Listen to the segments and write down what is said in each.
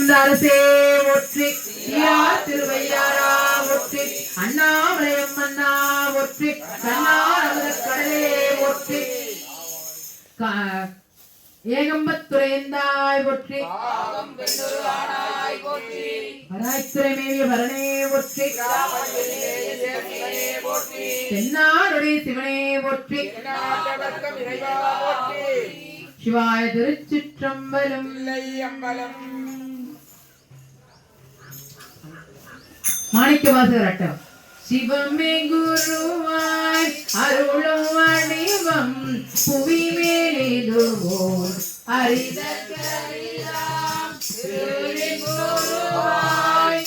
அந்த அரசே ஒற்றி திருவையாரா ஒற்றி அண்ணாமலையம் அண்ணா ஒற்றி கண்ணாரமுத கடலே ஒற்றி ஏகம்பத்துறைந்தாய் ஒற்றி வராய்த்துறை மேவிய வரணே ஒற்றி தென்னாடுடைய சிவனே ஒற்றி சிவாய திருச்சிற்றம்பலம் மாணிக்கவாசகர் அட்டம் சிவமே குருவாய் அருளும் வடிவம் புவி மேலிடுவோர் அரித கரிதாம் குருவாய்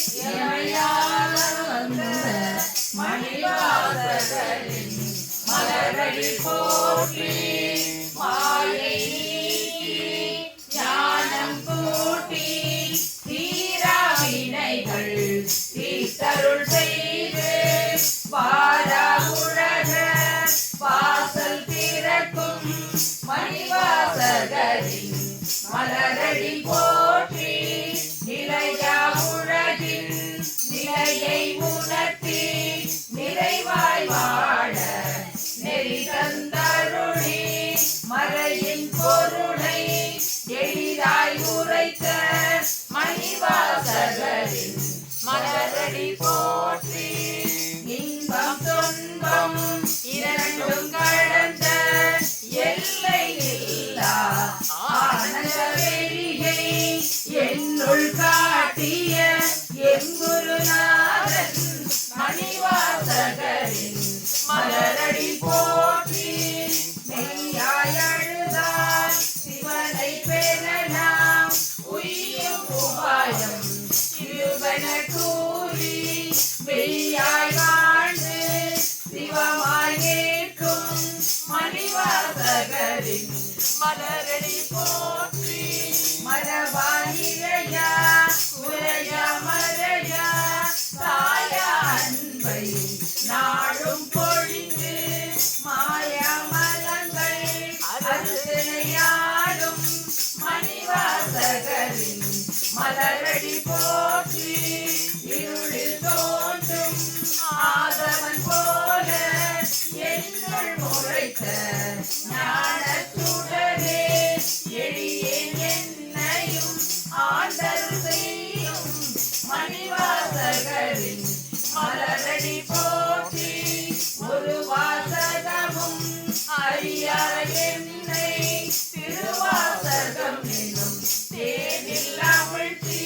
மணிவாசகரின் மலரடி போற்றி மாயை ஞானம் கூட்டி தீராவினைகள் தீர்த்தருள் செய்து வாரா உலக வாசல் திறக்கும் மணிவாசகரின் மலரடி போற்றி நிலையா உலகின் நிலையை உணர்த்தி நிறைவாய் வாழ நெறி தந்தருளி மறையின் பொருளை எளிதாய் உரைத்த மணிவாசகரின் மலரடி போற்றி இன்பம் துன்பம் இரண்டும் கடந்த எல்லை இல்லா ஆனந்த வெளியை என்னுள் காட்டிய எங்குருநாதன் மணிவாசகரின் மலரடி போற்றி மெய்யாய் அழுதால் சிவனை பெறலாம் உய்யும் உபாயம் சிவன கூறி மெய்யாய் வாழ்ந்து சிவமாய் கேட்கும் மணிவாசகரின் மலரடி போற்றி மரபாயிரையா உரையா மறையா தாயா அன்பை நாடும் பொழிந்து மாயா மலங்கள் அருசனையாடும் மணிவாசகரின் மலரடி போற்றி இருளில் தோன்றும் ஆதவன் போல என்னுள் முளைத்த ஞானத்துடனே எளியேன் என்னையும் ஆண்டருள் செய்யும் மணிவாசகரின் மலரடி போற்றி ஒரு வாசகமும் அறியாத என்னை திருவாசகம் என்னும் தேனில் அமிழ்த்தி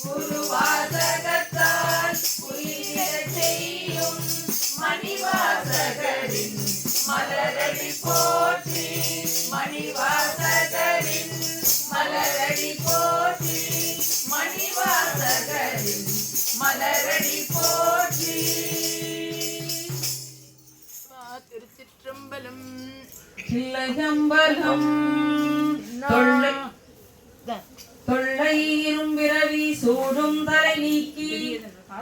குருவாசகத்தால் உயிரிழச் செய்யும் மணிவாசகரின் மலரடி போற்றி மணிவாசகரின் மலரடி போற்றி மணிவாசகரின் மலரடி போற்றி. திருச்சிற்றம்பலம். சில்லம்பலம் தொள்ளையிரும் விரவி சூடும் தலை நீக்கி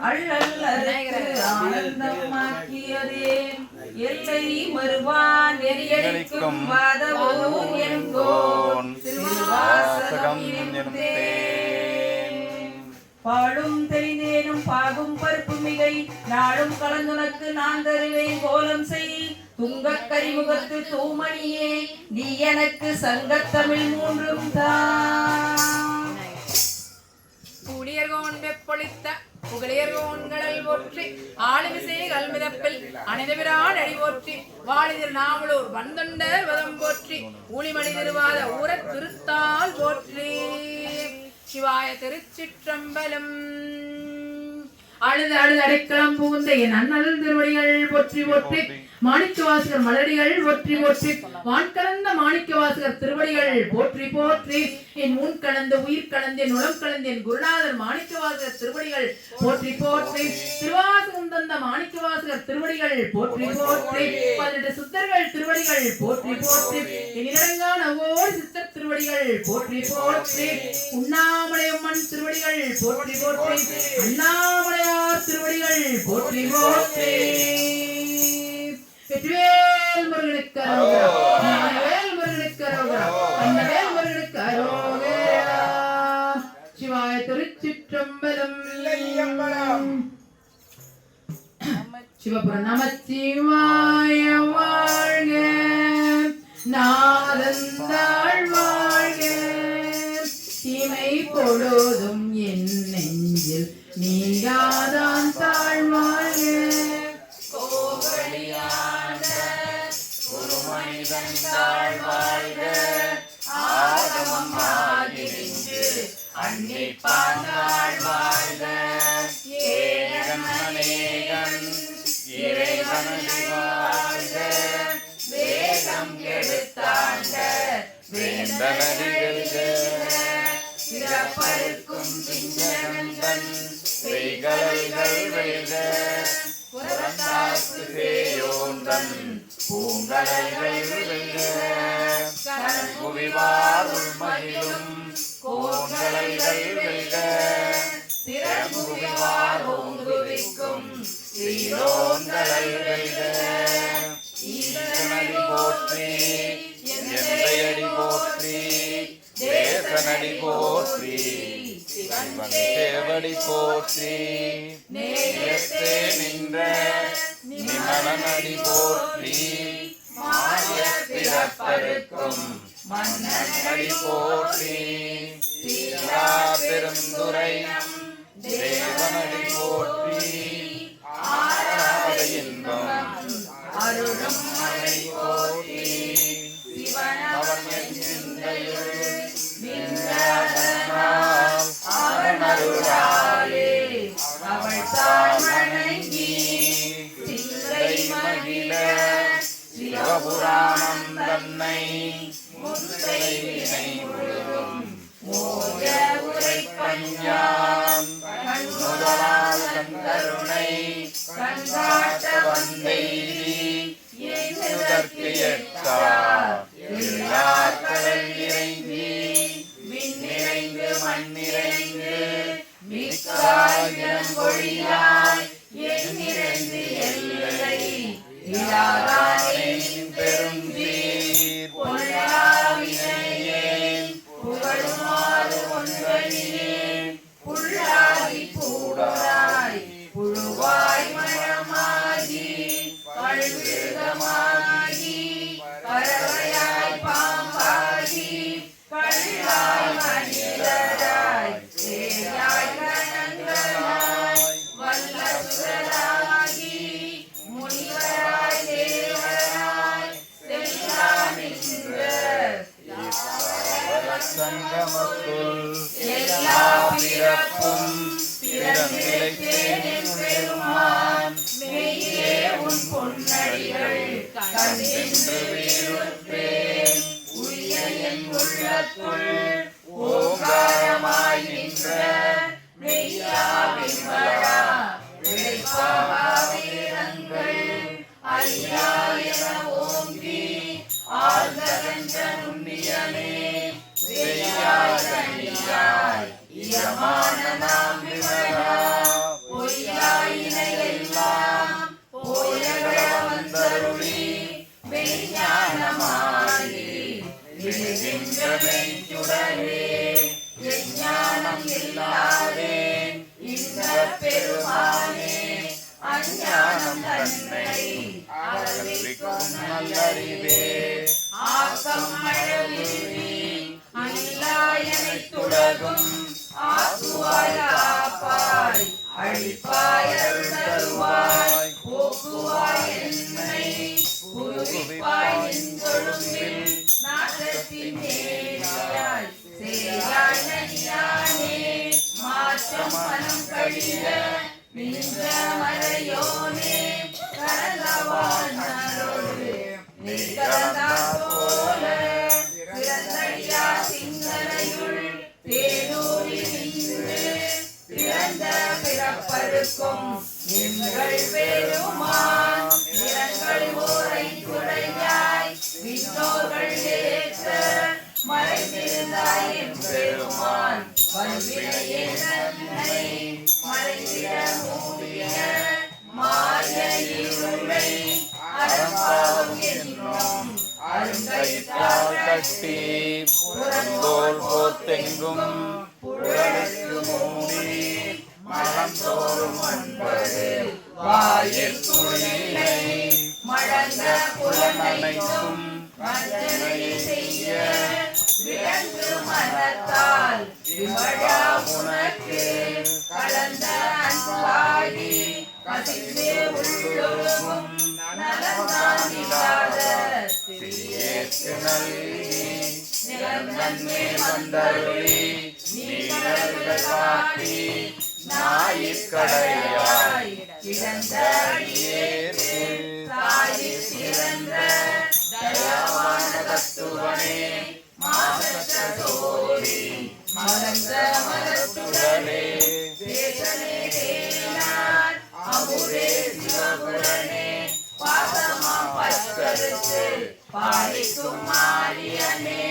அள்ளல்லருக்கு ஆனந்தமாக்கியதே எல்லை மறுவான் நெறியடிக்கும் வாதவோன் என்கோன் திருவாசகம் என்னும் பாடும் தெரிந்தேனும் பாகும் பருப்பு மிகை நாடும் கலந்துனக்கு நான் தருவேன் கோலம் செய் துங்கக் கரிமுகத்து தூமணியே நீ எனக்கு சங்கத்தமிழ் மூன்றும் தான். புலியர்கோன் வெப்பொழித்த புகழியர்கோன்களல் போற்றி ஆளுமிசை கல்மிதப்பில் அணிதவிரான் அடி போற்றி வாழிதிர் நாவலூர் வந்தொண்டர் வதம் போற்றி ஊழிமணி திருவாத ஊரத் திருத்தால் போற்றி. சிவாய திருச்சிற்றம்பலம். அழுது அழுது அடைக்கலம் பூந்த என் அண்ணல் திருவடிகள் போற்றி போற்றி மாணிக்கவாசகர் மலடிகள் போற்றி போற்றி வான் கலந்த மாணிக்கவாசகர் திருவடிகள் போற்றி போற்றி என் முன் கலந்த உயிர் கலந்தேன் உளம் கலந்தேன் குருநாதர் மாணிக்கவாசகர் திருவடிகள் போற்றி போற்றி திருவாசகம் தந்த மாணிக்கவாசகர் திருவடிகள் போற்றி போற்றி 18 சுத்தர்கள் திருவடிகள் போற்றி போற்றி எனிலடங்கான ஓர் சித்தர் திருவடிகள் போற்றி போற்றி உண்ணாமலையம்மன் திருவடிகள் போற்றி போற்றி அண்ணாமலையார் திருவடிகள் போற்றி போற்றி. வெற்றிவேல் முருகனுக்கு அரோகரா, வேல் முருகனுக்கு அரோகரா, அந்த வேல் முருகனுக்கு அரோகரா. சிவாய நமச்சிவாய திருச்சிற்றம்பலம். சிவபுரம் நமச்சிவாய வாழ்க, நாதந்தாள் வாழ்க, தீமை பொழுதும் என் நெஞ்சில் நீங்காதான் தாழ்வாழ்க. கோவழியான குருமனிதன் தாழ்வாழ்க, ஆகமம் ஆகி நின்று அன்னிப்பான் தாழ்வாழ்க. ஏகன் அநேகன் இறைவன் வாழ்க, வேகம் கெடுத்தாண்ட வேந்தனடிகள் சிறப்பருக்கும் பிஞ்சகந்தன் செய்கலைகள் வெல்க, புறத்தாக்கு சேயோந்தன் பூங்கலைகள் வெல்க, கரங்குவிவாருள் மகிழும் கோங்கலைகள் வெல்க, சிறங்குவிவார் ஓங்குவிக்கும் சீரோன்களை வெல்க. ஈசனடி போற்றி, எந்தையடி போற்றி, தேசனடி போற்றி, சிவன் சேவடி போற்றி, நேயத்தே நின்ற நிமலனடி போற்றி, மாய பிறப்பருக்கும் மன்னனடி போற்றி, சீரா பெருந்துரை தேவனடி போற்றி, ஆராத இன்பம் அருளும் மலை போற்றி, சிவனவன் சிந்தையுள் நின்றதனால் அவனருளாலே அவள் தாழ் வணங்கி சிந்தை மகிழ சிவபுராணம் தன்னை முந்தை வினை முழுதும் மோய உரைப்பஞ்சான் கண்ணுதலால் கந்தருணை கண்காட்ட வந்தெய்தி எண்ணுதற்கு எட்டார் எல்லாக்கடல் இறைஞ்சி விண்ணிறைந்து மண்ணிறைந்து மிக்காயிரம் பொழியாய் எண்ணிறைந்து எல்லை இலாதானின் பெருஞ்சீர் பொல்லாவினையேன் புகழுமாறு ஒன்றறியேன் புள்ளாகி பூடாய் புழுவாய் மனமாகி பழுவிருகமாகி பறவையாய் பாம்பாகி கல்லாய் மனிதராய் சேயாய் கணங்களாய் வல்லசுரராகி முனிவராய் தேவராய் செல்லாம் நின்ற சங்கமத்துள் எல்லா பிறப்பும் பிறந்திழைத்தேன் பெருமான் மெய்யே உன் பொன்னடிகள் கண்டென்று வீருற்றேன் உரிய என் உள்ளத்துள் ஓங்காரமாய் நின்ற மெய்யா விமலா விளைப்பாவா வீரங்கள் ஐயா என ஓங்கி ஆழ்ந்த நுண்ணியனே வெய்யாய் கனியாய் இயமான நாம் விமலா பொய்யாயினையெல்லாம் போயக வந்தருளி மெய்ஞானமாகி விழுகின்ற மெய்ச்சுடரே எஞ்ஞானம் இல்லாதேன் இந்த பெருமானே அஞ்ஞானம் தன்னை அறிவிக்கும் நல்லறிவே ஆக்கம் அழவிரி அல்லாயனைத்துலகும் ஆக்குவாய் காப்பாய் அழிப்பாய் அருள்தருவாய் போக்குவாய் என்னை புகுவிப்பாய் நின்றொழுங்கில் நாட்டத்தின் நேரியாய் சேயாய் நனியானே மாற்றம் மனம் கழிய நின்ற மறையோனே கரந்தவான் நரோடு நிகழ்ந்தார் போல பிறந்தடியா சிந்தனையுள் தேனூரில் நின்று பிறந்த பிறப்பருக்கும் எங்கள் பெருமான் நிறங்கள் ஓரை துறையாய் விண்ணோர்கள் ஏற்ற மறைந்திருந்தாய் என் பெருமான் வல்வினையே நன்மை மறைந்திட மூடிய மாய இருளை அறம்பாவம் என்னும் அருங்கயிற்றால் கட்டி புறந்தோல் போத்தெங்கும் புழலுக்கு தோறும் ஒன்பது வாயில் குளிரை மழந்த புலனைக்கும் மஞ்சனை செய்ய விளங்கு மனத்தால் விமழா உனக்கு கலந்த அன்பாகி கசிந்து உள்ளொழுகும் நலந்தானில்லாத சிறியேற்கு நல்கி நிலந்தன்மே வந்தருளி நீர்கள் காட்டி ஞாயிற்கடையாய் கிடந்த அடியேற்கு தாயிற் சிறந்த தயாவான தத்துவனே மாசற்ற சோதி மலர்ந்த மலத்துடனே தேசனே தேனார் அமுதே சிவபுரனே பாசமா பற்கருத்து பாலிக்கும் மாரியனே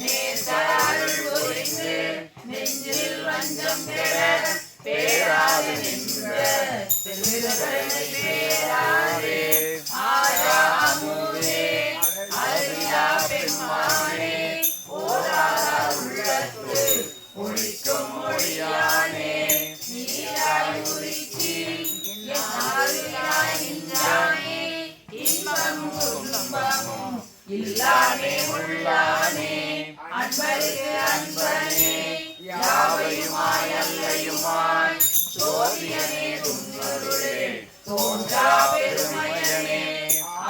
நேசருள் புரிந்து நெஞ்சில் வஞ்சம் கெட பேராது நின்ற பெருமிதனை பேராதே ஆயா அமுதே அருளியா பெம்மானே ஓராதா உள்ளத்து ஒழிக்கும் மொழியானே நீராய் உரிச்சி யாருயாய் நின்றானே இன்பமும் துன்பமும் இல்லானே உள்ளானே அன்பருக்கு அன்பனே யாவையுமாய் அல்லையுமாய் சோதியனே துன்பருளே தோன்றா பெருமையனே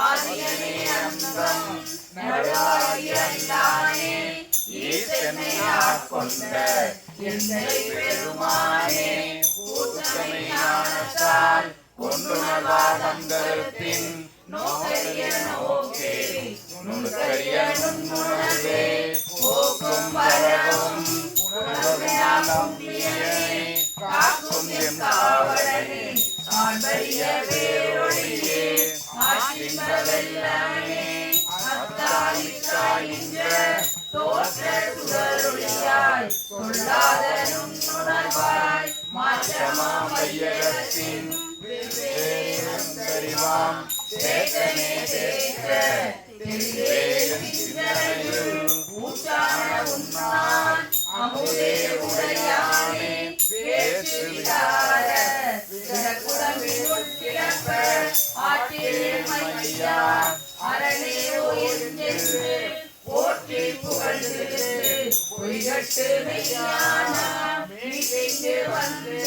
ஆதியனே அந்தம் நடுவாகி அல்லானே ஈசனை ஆட்கொண்ட என்னை பெருமானே கூத்தமை ஞானத்தால் கொண்டுணர்வாதம் கருத்தின் நோக்கரிய நோக்கே நுண்கரிய நுண்ணுணர்வே போக்கும் வரவும் உணர்வினாலும் பிரியனே காக்கும் எம் காவலனே காண்பறிய வேரொழியே ஆற்றின்பவெல்லாமே அத்தாலிக்காயின்ற தோற்ற சுடரொளியாய் சொல்லாத நுண்ணுணர்வாய் மாற்றமா மையகத்தின் தெரிவாம் தேசனே தேச தெளிவேகன் சிந்தனையில் ஊற்றான உன்னான் அமுதே உடையானே பேச்சு விடார சிறகுடம்பில் கிடப்ப ஆற்றிலே மையா அரணே உயிர்ந்தென்று போற்றி புகழ்ந்து பொய்கட்டு மெய்யான மீட்டிங்கு வந்து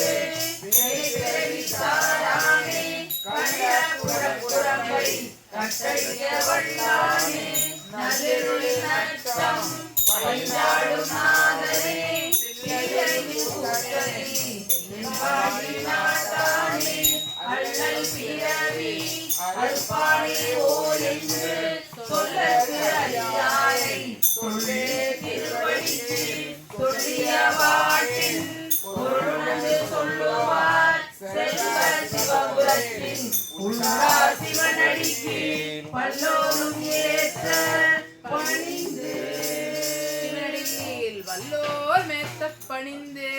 விசாரானே கண்ட புறப்புறமை கட்டளிய வல்லானே நல்லிருளி நட்டம் பைந்தாடும் நாதனே தீயறிவு கூட்டனே என்பாடி நாட்டானே அள்ளல் பிறவி அல்பானே ஓ என்று சொல்லற்கு அறியாரை சொல்லே திருவடித்து சொல்லிய பாட்டின் பொருளுணர்ந்து சொல்லுவார் செல்வர் சிவபுரத்தின் உள்ளார் சிவனடிக்கு பல்லோரும் ஏற்ற பணிந்து சிவனடியில் வல்லோர் மேத்த பணிந்து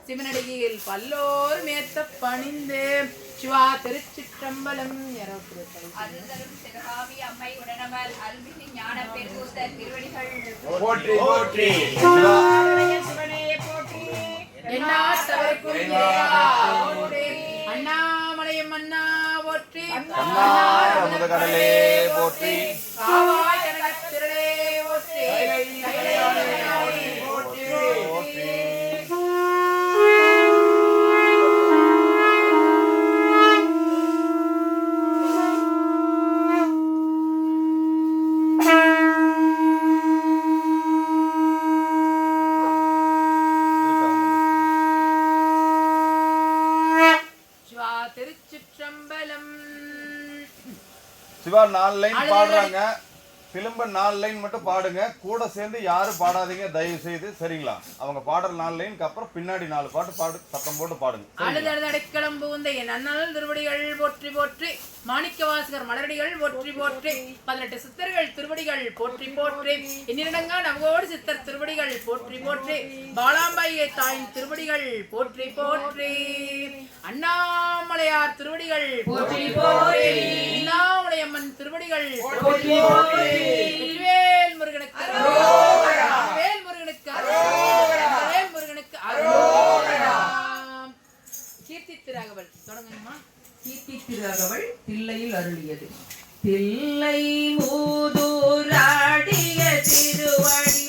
சிவனடியில் பல்லோர் மேத்த பணிந்து சிவா திருச்சிற்றம்பலம் அருள்தரும் சிவகாமி அம்மை உடனமல் அருள்மிகு ஞான பெருகூத்த திருவடிகள் போற்றி போற்றி சிவனே போற்றி என்னாட்டவர்க்கும் இறைவா போற்றி அண்ணாமலையம் அண்ணா போற்றி அண்ணார் அமுத கடலே போற்றி காவாய் கனகத் திரளே போற்றி போற்றி போற்றி திருச்சிற்றம்பலம் சிவா 4 லைன் பாடுறாங்க. பிலிம்ப 4 லைன் மட்டும் பாடுங்க. கூட சேர்ந்து யாரும் பாடாதீங்க தயவு செய்து, சரிங்களா? அவங்க பாடுற 4 லைனுக்கு அப்புறம் பின்னாடி 4 பாட்டு பாடு, சத்தம் போட்டு பாடுங்க. அழுதடைக்கலம் புகுந்த என் அண்ணல் திருவடிகள் போற்றி போற்றி, மாணிக்க வாசகர் மலரடிகள் போற்றி போற்றி, 18 சித்தர்கள் திருவடிகள் போற்றி போற்றி, இன்னிரடங்கா நவகோடி சித்தர் திருவடிகள் போற்றி போற்றி, பாலாம்பாயை தாயின் திருவடிகள் போற்றி போற்றி, அண்ணாமலையார் திருவடிகள் போற்றி போற்றி, அண்ணாமலையம்மன் திருவடிகள் போற்றி போற்றி, வேல் முருகனுக்கு அரோகரா, வேல் முருகனுக்கு அரோகரா, வேல் முருகனுக்கு அரோகரா. கீர்த்தி தொடங்குமா. கீர்த்தி திருஅகவல் தில்லையில் அருளியது. தில்லை மூதூராடிய திருவடி